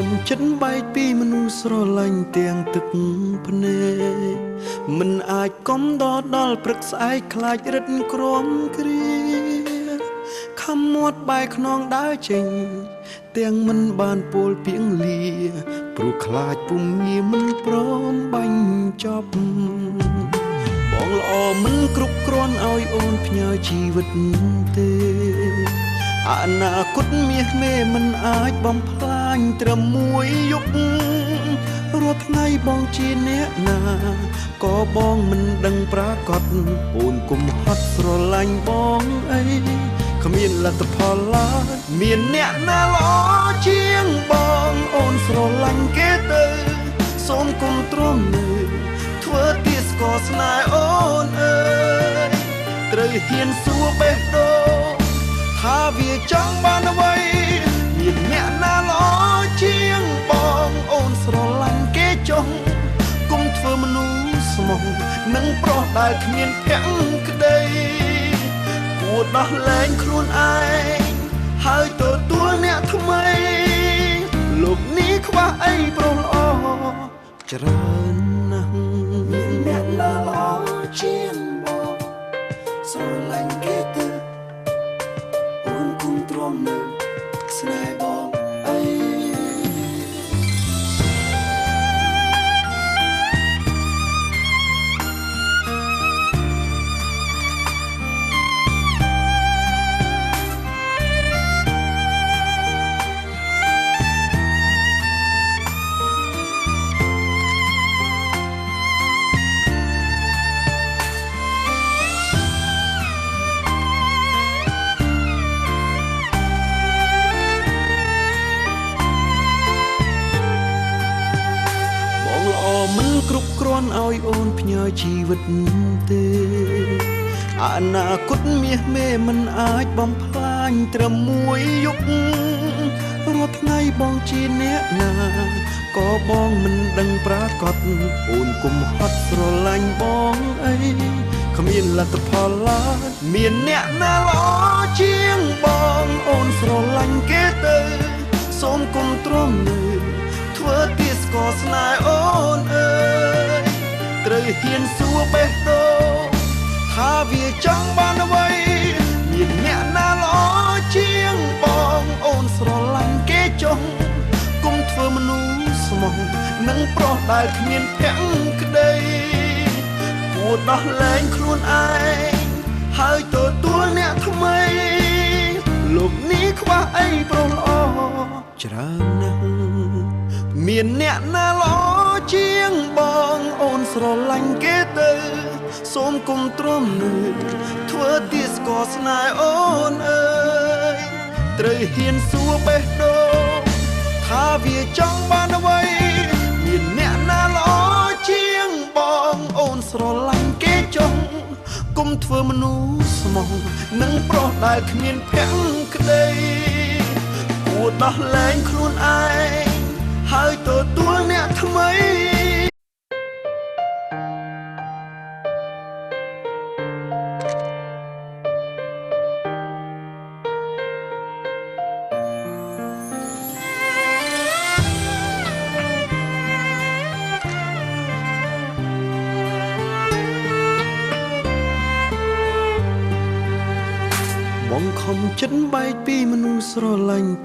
មចិត្តបែកពីមនុស្សស្រឡាញ់ទាំងទឹកភ្នែកមិនអាចកុំដល់ព្រឹកស្អែកខ្លាចរឹតក្រំគ្រាខំមាត់បែកខ្នងដើរចេញទាំងមិនបានពោលពីងលាព្រោះខ្លាចពុំងាមិនព្រមបាញ់ចប់បងល្អមិនគ្រប់គ្រាន់ឲ្យអូនផ្ញើជីវិតទេអនាគតមាសមេមិនអាចបំផ្លាញត្រឹមមួយយប់រាល់ថ្ងៃបងជាអ្នកណាក៏បងមិនដឹងប្រាកដអូនគុំហត់ស្រឡាញ់បងអីគ្មានលទ្ធផលឡើយមានអ្នកណាល្អជាងបងអូនស្រឡាញ់គេទៅសូមគុំទ្រាំនៅធ្វើទីស្គាល់ស្នេហ៍អូនអើយត្រូវហ៊ានសួរបេះដូងថាវាចង់បានអ្វីមានអ្នកណាល្អជាងបងអូនស្រឡាញ់គេចុះគុំធ្វើមនុស្សស្មោះនឹងប្រុសដែលគ្មានភក្តីគួរដោះលែងខ្លួនឯងហើយទទួលអ្នកថ្មីលោកនេះខ្វះអីប្រុសល្អច្រើនណាស់មានអ្នកណាល្អជាងបងស្រឡាញ់គេទៅអូនគុំទ្រាំនៅស្នេហ៍បងអីមិនគ្រប់គ្រាន់ឲ្យអូនផ្ញើជីវិតទេអនាគតមាសមេមិនអាចបំផ្លាញត្រឹមមួយយប់រាល់ថ្ងៃបងជាអ្នកណាក៏បងមិនដឹងប្រាកដអូនគុំហត់ស្រឡាញ់បងអីគ្មានលទ្ធផលឡើយមានអ្នកណាល្អជាងបងអូនស្រឡាញ់គេទៅសូមគុំទ្រាំនៅធ្វើទីស្គាល់ស្នេហ៍អូនអើយត្រូវហ៊ានសួរបេះដូងថាវាចង់បានអ្វីមានអ្នកណាល្អជាងបងអូនស្រឡាញ់គេចុះគុំធ្វើមនុស្សស្មោះនឹងប្រុសដែលគ្មានភក្តីគួរដោះលែងខ្លួនឯងហើយទទួលអ្នកថ្មីលោកនេះខ្វះអីប្រុសល្អច្រើនណាស់មានអ្នកណាល្អជាងបងអូនស្រឡាញ់គេទៅសូមគុំទ្រាំនៅធ្វើទីស្គាល់ស្នេហ៍អូនអើយត្រូវហ៊ានសួរបេះដូងថាវាចង់បានអ្វីមានអ្នកណាល្អជាងបងអូនស្រឡាញ់គេចុះគុំធ្វើមនុស្សស្មោះនឹងប្រុសដែលគ្មានភក្តីគួរដោះលែងខ្លួនឯងហើយទទួលអ្នកថ្មីបងខំចិត្តបែកពីមនុស្សស្រឡាញ់